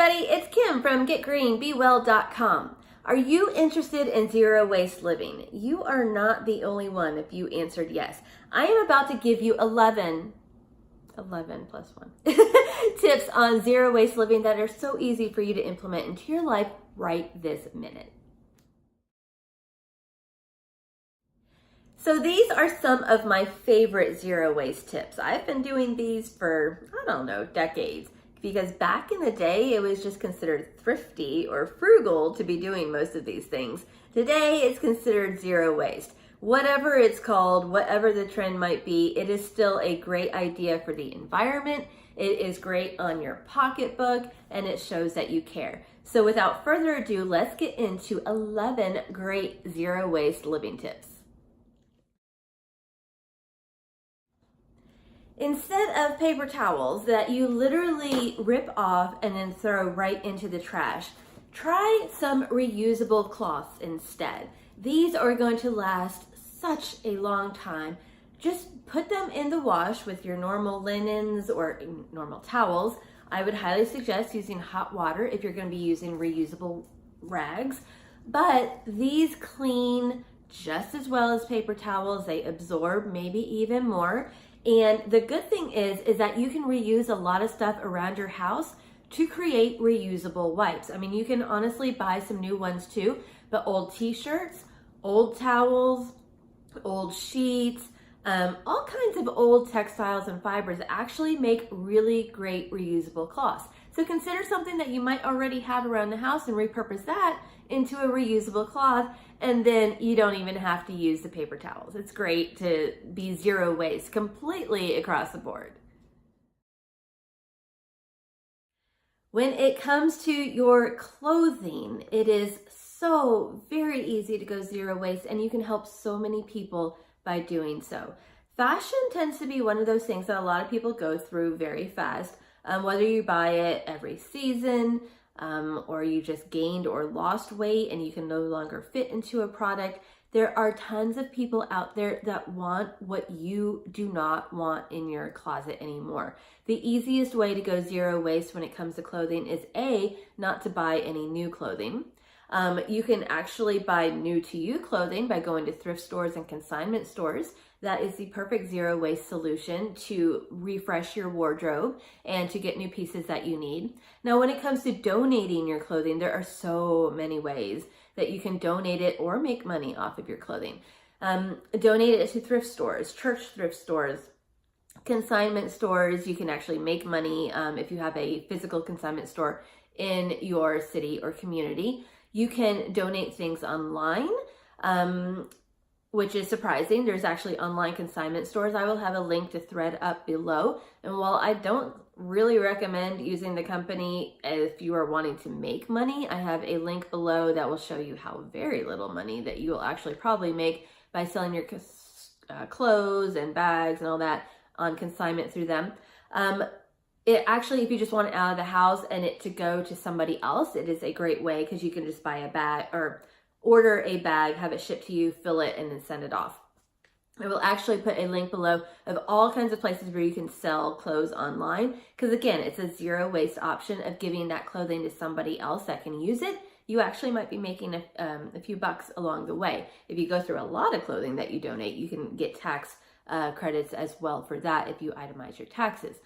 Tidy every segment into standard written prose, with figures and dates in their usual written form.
everybody, it's Kim from GetGreenBeWell.com. Are you interested in zero waste living? You are not the only one if you answered yes. I am about to give you 11 plus 1 tips on zero waste living that are so easy for you to implement into your life right this minute. So these are some of my favorite zero waste tips. I've been doing these for, decades. Because back in the day, it was just considered thrifty or frugal to be doing most of these things. Today, it's considered zero waste. Whatever it's called, whatever the trend might be, it is still a great idea for the environment. It is great on your pocketbook, and it shows that you care. So without further ado, let's get into 11 great zero waste living tips. Instead of paper towels that you literally rip off and then throw right into the trash, try some reusable cloths instead. These are going to last such a long time. Just put them in the wash with your normal linens or normal towels. I would highly suggest using hot water if you're going to be using reusable rags, but these clean just as well as paper towels. They absorb maybe even more. And the good thing is that you can reuse a lot of stuff around your house to create reusable wipes. I mean, you can honestly buy some new ones too, but old t-shirts, old towels, old sheets, all kinds of old textiles and fibers actually make really great reusable cloths. So consider something that you might already have around the house and repurpose that into a reusable cloth, and then you don't even have to use the paper towels. It's great to be zero waste completely across the board. When it comes to your clothing, it is so very easy to go zero waste, and you can help so many people by doing so. Fashion tends to be one of those things that a lot of people go through very fast, whether you buy it every season, or you just gained or lost weight and you can no longer fit into a product. There are tons of people out there that want what you do not want in your closet anymore. The easiest way to go zero waste when it comes to clothing is not to buy any new clothing. You can actually buy new to you clothing by going to thrift stores and consignment stores. That is the perfect zero waste solution to refresh your wardrobe and to get new pieces that you need. Now, when it comes to donating your clothing, there are so many ways that you can donate it or make money off of your clothing. Donate it to thrift stores, church thrift stores, consignment stores. You can actually make money if you have a physical consignment store in your city or community. You can donate things online, which is surprising. There's actually online consignment stores. I will have a link to Thread up below. And while I don't really recommend using the company if you are wanting to make money, I have a link below that will show you how very little money that you will actually probably make by selling your clothes and bags and all that on consignment through them. It actually, if you just want it out of the house and it to go to somebody else, it is a great way because you can just buy a bag or order a bag, have it shipped to you, fill it, and then send it off. I will actually put a link below of all kinds of places where you can sell clothes online because, again, it's a zero waste option of giving that clothing to somebody else that can use it. You actually might be making a few bucks along the way. If you go through a lot of clothing that you donate, you can get tax credits as well for that if you itemize your taxes.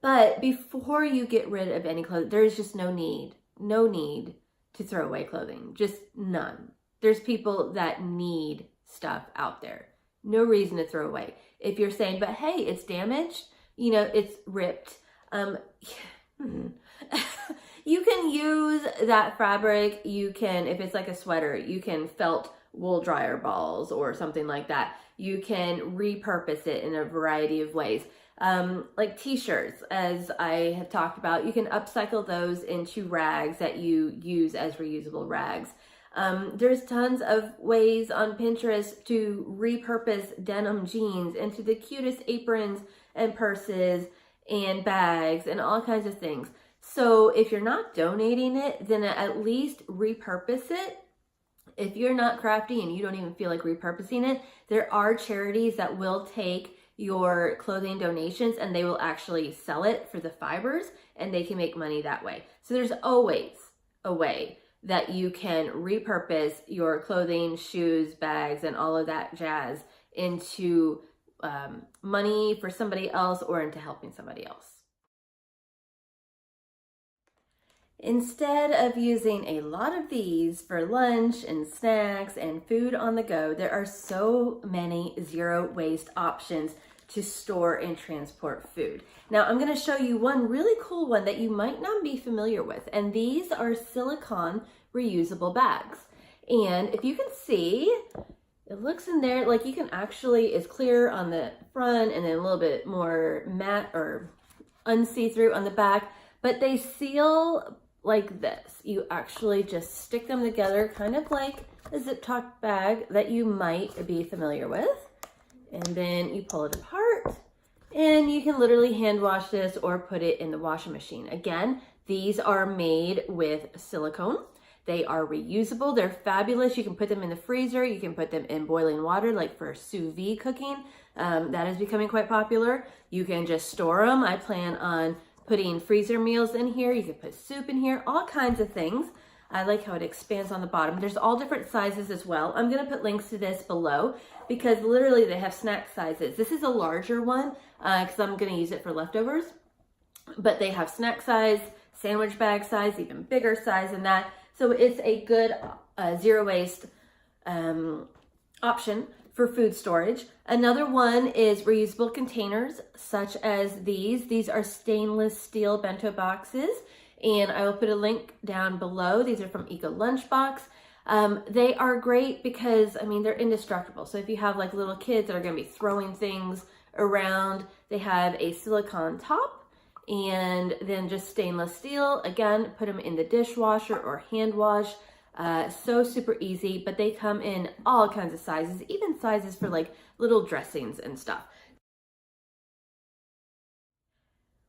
But before you get rid of any clothing, there is just no need to throw away clothing, just none. There's people that need stuff out there. No reason to throw away. If you're saying, but hey, it's damaged, it's ripped. You can use that fabric. You can, if it's like a sweater, you can felt wool dryer balls or something like that. You can repurpose it in a variety of ways. Like t-shirts, as I have talked about, you can upcycle those into rags that you use as reusable rags. There's tons of ways on Pinterest to repurpose denim jeans into the cutest aprons and purses and bags and all kinds of things. So if you're not donating it, then at least repurpose it. If you're not crafty and you don't even feel like repurposing it, there are charities that will take your clothing donations and they will actually sell it for the fibers and they can make money that way. So there's always a way that you can repurpose your clothing, shoes, bags, and all of that jazz into money for somebody else or into helping somebody else. Instead of using a lot of these for lunch and snacks and food on the go, there are so many zero waste options to store and transport food. Now I'm going to show you one really cool one that you might not be familiar with, and these are silicone reusable bags. And if you can see, it looks in there like you can actually, it's clear on the front and then a little bit more matte or unsee-through on the back, but they seal like this. You actually just stick them together, kind of like a zip top bag that you might be familiar with. And then you pull it apart and you can literally hand wash this or put it in the washing machine. Again, these are made with silicone. They are reusable. They're fabulous. You can put them in the freezer. You can put them in boiling water, like for sous vide cooking. That is becoming quite popular. You can just store them. I plan on putting freezer meals in here. You can put soup in here, all kinds of things. I like how it expands on the bottom. There's all different sizes as well. I'm gonna put links to this below because literally they have snack sizes. This is a larger one because I'm gonna use it for leftovers, but they have snack size, sandwich bag size, even bigger size than that. So it's a good zero waste option for food storage. Another one is reusable containers such as these. These are stainless steel bento boxes, and I will put a link down below. These are from Eco Lunchbox. They are great because, I mean, they're indestructible. So if you have like little kids that are gonna be throwing things around, they have a silicone top and then just stainless steel. Again, put them in the dishwasher or hand wash. So super easy, but they come in all kinds of sizes, even sizes for like little dressings and stuff.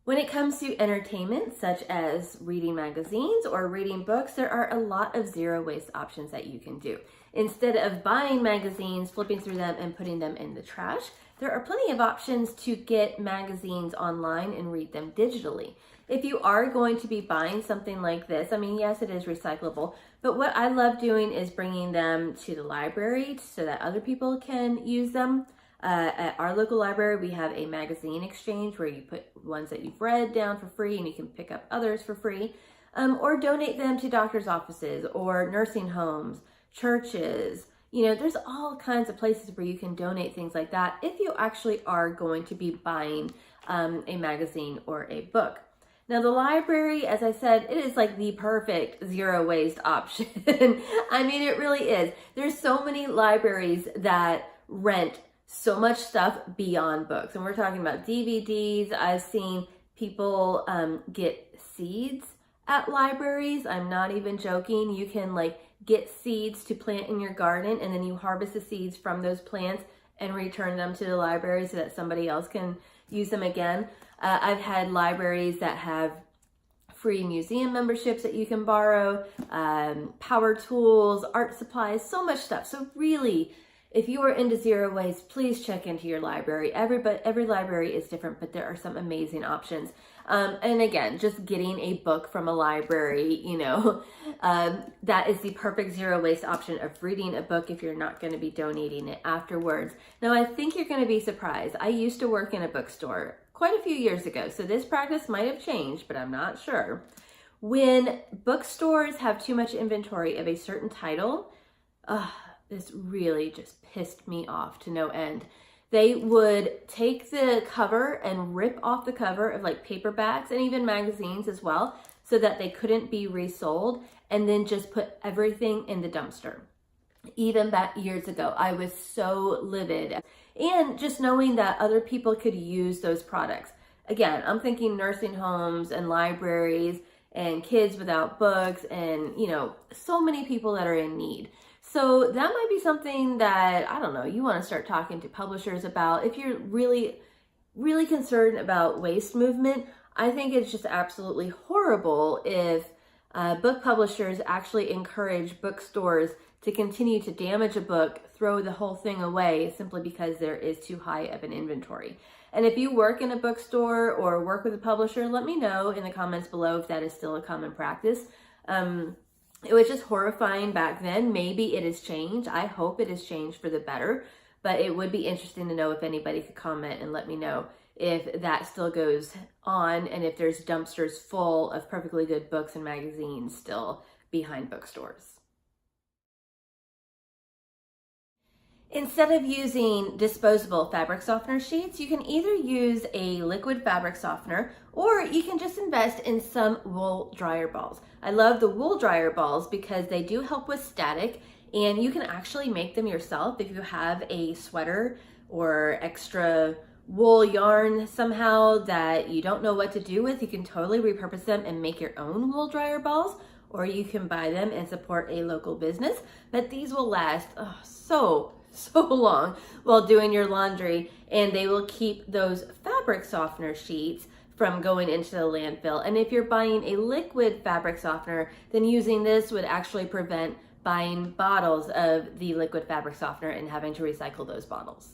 When it comes to entertainment, such as reading magazines or reading books, there are a lot of zero waste options that you can do. Instead of buying magazines, flipping through them and putting them in the trash, there are plenty of options to get magazines online and read them digitally. If you are going to be buying something like this, I mean, yes, it is recyclable, but what I love doing is bringing them to the library so that other people can use them. At our local library, we have a magazine exchange where you put ones that you've read down for free and you can pick up others for free, or donate them to doctor's offices or nursing homes, churches. You know, there's all kinds of places where you can donate things like that if you actually are going to be buying a magazine or a book. Now the library, as I said, it is like the perfect zero waste option. I mean, it really is. There's so many libraries that rent so much stuff beyond books. And we're talking about DVDs. I've seen people get seeds at libraries. I'm not even joking. You can like get seeds to plant in your garden and then you harvest the seeds from those plants and return them to the library so that somebody else can use them again. I've had libraries that have free museum memberships that you can borrow, power tools, art supplies, so much stuff. So really, if you are into zero waste, please check into your library. Every library is different, but there are some amazing options. And again, just getting a book from a library, you know, that is the perfect zero waste option of reading a book if you're not going to be donating it afterwards. Now, I think you're going to be surprised. I used to work in a bookstore quite a few years ago, so this practice might have changed, but I'm not sure. When bookstores have too much inventory of a certain title, this really just pissed me off to no end. They would take the cover and rip off the cover of like paperbacks and even magazines as well so that they couldn't be resold, and then just put everything in the dumpster. Even back years ago, I was so livid. And just knowing that other people could use those products. Again, I'm thinking nursing homes and libraries and kids without books and, you know, so many people that are in need. So that might be something that, I don't know, you want to start talking to publishers about. If you're really, really concerned about waste movement, I think it's just absolutely horrible if book publishers actually encourage bookstores to continue to damage a book, throw the whole thing away simply because there is too high of an inventory. And if you work in a bookstore or work with a publisher, let me know in the comments below if that is still a common practice. It was just horrifying back then. Maybe it has changed. I hope it has changed for the better, but it would be interesting to know if anybody could comment and let me know if that still goes on and if there's dumpsters full of perfectly good books and magazines still behind bookstores. Instead of using disposable fabric softener sheets, you can either use a liquid fabric softener or you can just invest in some wool dryer balls. I love the wool dryer balls because they do help with static, and you can actually make them yourself. If you have a sweater or extra wool yarn somehow that you don't know what to do with, you can totally repurpose them and make your own wool dryer balls, or you can buy them and support a local business. But these will last so long while doing your laundry, and they will keep those fabric softener sheets from going into the landfill. And if you're buying a liquid fabric softener, then using this would actually prevent buying bottles of the liquid fabric softener and having to recycle those bottles.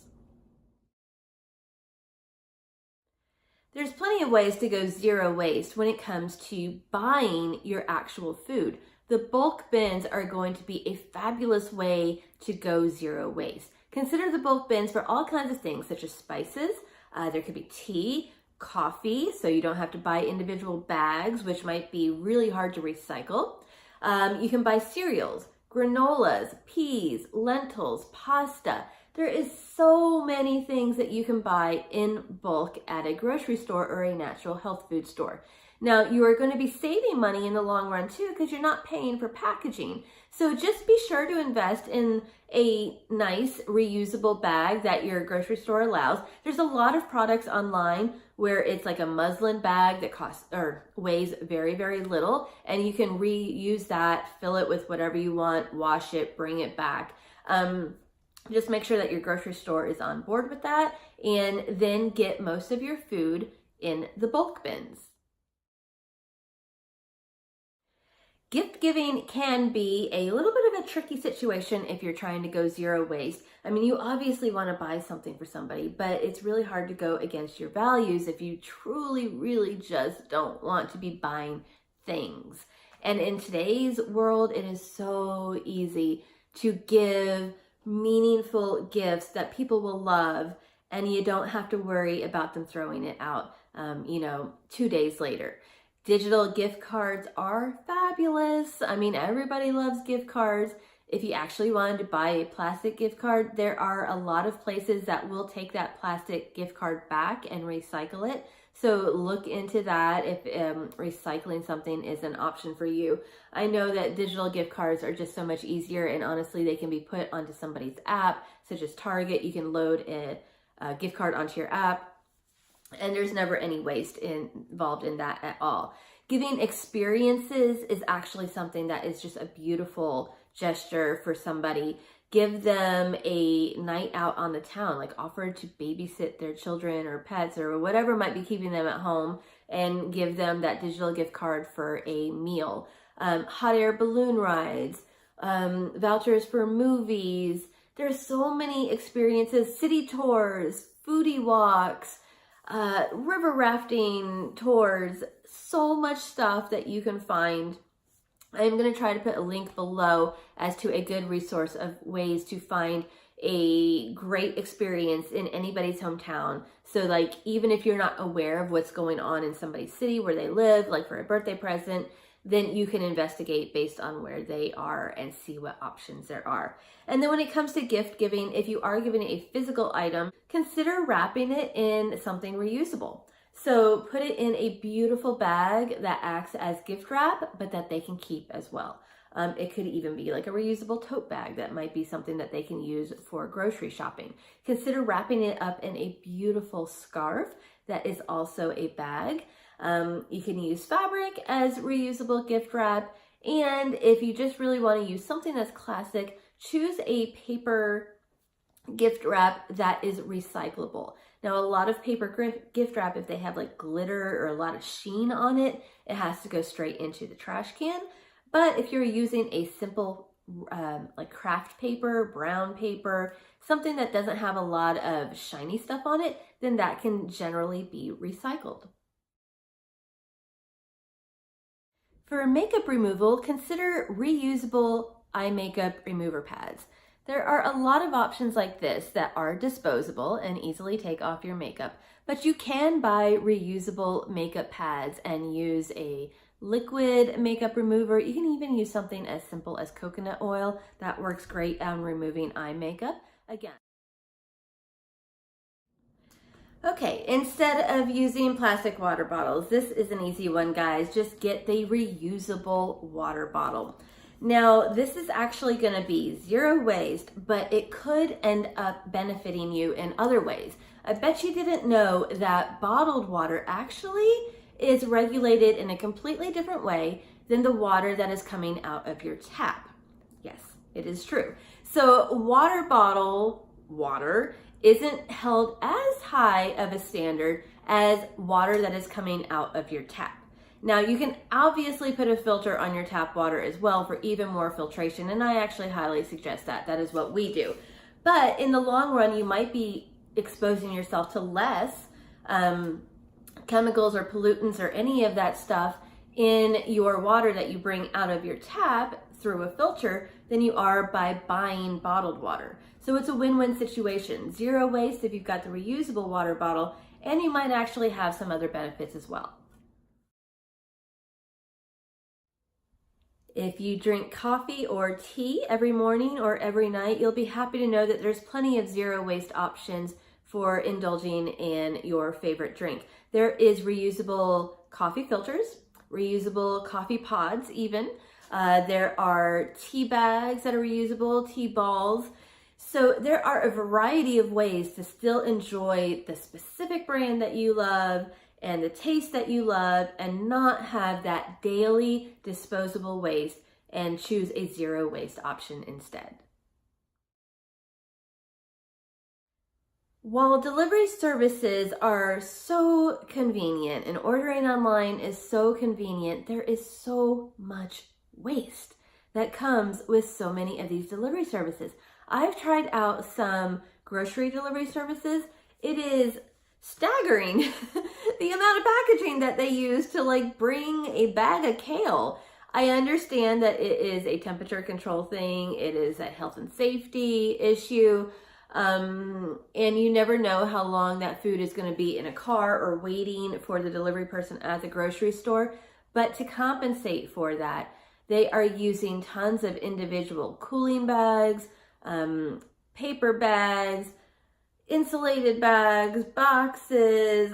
There's plenty of ways to go zero waste when it comes to buying your actual food. The bulk bins are going to be a fabulous way to go zero waste. Consider the bulk bins for all kinds of things, such as spices. There could be tea, coffee, so you don't have to buy individual bags, which might be really hard to recycle. You can buy cereals, granolas, peas, lentils, pasta. There is so many things that you can buy in bulk at a grocery store or a natural health food store. Now, you are going to be saving money in the long run too, because you're not paying for packaging. So just be sure to invest in a nice reusable bag that your grocery store allows. There's a lot of products online where it's like a muslin bag that costs or weighs very, very little, and you can reuse that, fill it with whatever you want, wash it, bring it back. Just make sure that your grocery store is on board with that, and then get most of your food in the bulk bins. Gift giving can be a little bit of a tricky situation if you're trying to go zero waste. I mean, you obviously want to buy something for somebody, but it's really hard to go against your values if you truly, really just don't want to be buying things. And in today's world, it is so easy to give meaningful gifts that people will love, and you don't have to worry about them throwing it out, 2 days later. Digital gift cards are fabulous. I mean, everybody loves gift cards. If you actually wanted to buy a plastic gift card, there are a lot of places that will take that plastic gift card back and recycle it. So look into that if recycling something is an option for you. I know that digital gift cards are just so much easier, and honestly, they can be put onto somebody's app, such as Target. You can load a gift card onto your app, and there's never any waste involved in that at all. Giving experiences is actually something that is just a beautiful gesture for somebody. Give them a night out on the town, like offer to babysit their children or pets or whatever might be keeping them at home, and give them that digital gift card for a meal. Hot air balloon rides, vouchers for movies. There's so many experiences, city tours, foodie walks, river rafting tours, so much stuff that you can find. I'm going to try to put a link below as to a good resource of ways to find a great experience in anybody's hometown. So like, even if you're not aware of what's going on in somebody's city where they live, like for a birthday present, then you can investigate based on where they are and see what options there are. And then when it comes to gift giving, if you are giving a physical item, consider wrapping it in something reusable. So put it in a beautiful bag that acts as gift wrap, but that they can keep as well. It could even be like a reusable tote bag that might be something that they can use for grocery shopping. Consider wrapping it up in a beautiful scarf that is also a bag. You can use fabric as reusable gift wrap. And if you just really want to use something that's classic, choose a paper gift wrap that is recyclable. Now, a lot of paper gift wrap, if they have like glitter or a lot of sheen on it, it has to go straight into the trash can. But if you're using a simple like craft paper, brown paper, something that doesn't have a lot of shiny stuff on it, then that can generally be recycled. For makeup removal, consider reusable eye makeup remover pads. There are a lot of options like this that are disposable and easily take off your makeup, but you can buy reusable makeup pads and use a liquid makeup remover. You can even use something as simple as coconut oil. That works great on removing eye makeup. Again, okay, instead of using plastic water bottles, this is an easy one, guys. Just get the reusable water bottle. Now, this is actually going to be zero waste, but it could end up benefiting you in other ways. I bet you didn't know that bottled water actually is regulated in a completely different way than the water that is coming out of your tap. Yes, it is true. So water bottle water isn't held as high of a standard as water that is coming out of your tap. Now, you can obviously put a filter on your tap water as well for even more filtration, and I actually highly suggest that. That is what we do. But in the long run, you might be exposing yourself to less chemicals or pollutants or any of that stuff in your water that you bring out of your tap through a filter than you are by buying bottled water. So it's a win-win situation. Zero waste if you've got the reusable water bottle, and you might actually have some other benefits as well. If you drink coffee or tea every morning or every night, you'll be happy to know that there's plenty of zero waste options for indulging in your favorite drink. There is reusable coffee filters, reusable coffee pods even. There are tea bags that are reusable, tea balls. So there are a variety of ways to still enjoy the specific brand that you love and the taste that you love and not have that daily disposable waste, and choose a zero waste option instead. While delivery services are so convenient and ordering online is so convenient, there is so much waste that comes with so many of these delivery services. I've tried out some grocery delivery services. It is staggering the amount of packaging that they use to like bring a bag of kale. I understand that it is a temperature control thing. It is a health and safety issue. And you never know how long that food is going to be in a car or waiting for the delivery person at the grocery store. But to compensate for that, they are using tons of individual cooling bags, paper bags, insulated bags, boxes.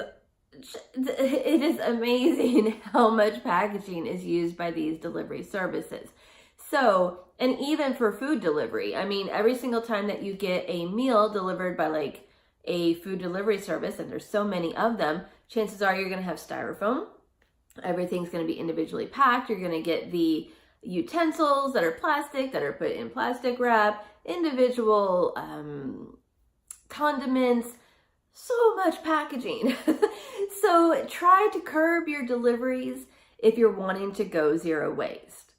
It is amazing how much packaging is used by these delivery services. So, and even for food delivery, I mean, every single time that you get a meal delivered by like a food delivery service, and there's so many of them, chances are you're going to have styrofoam. Everything's going to be individually packed. You're going to get the utensils that are plastic, that are put in plastic wrap, individual condiments, so much packaging. So try to curb your deliveries if you're wanting to go zero waste.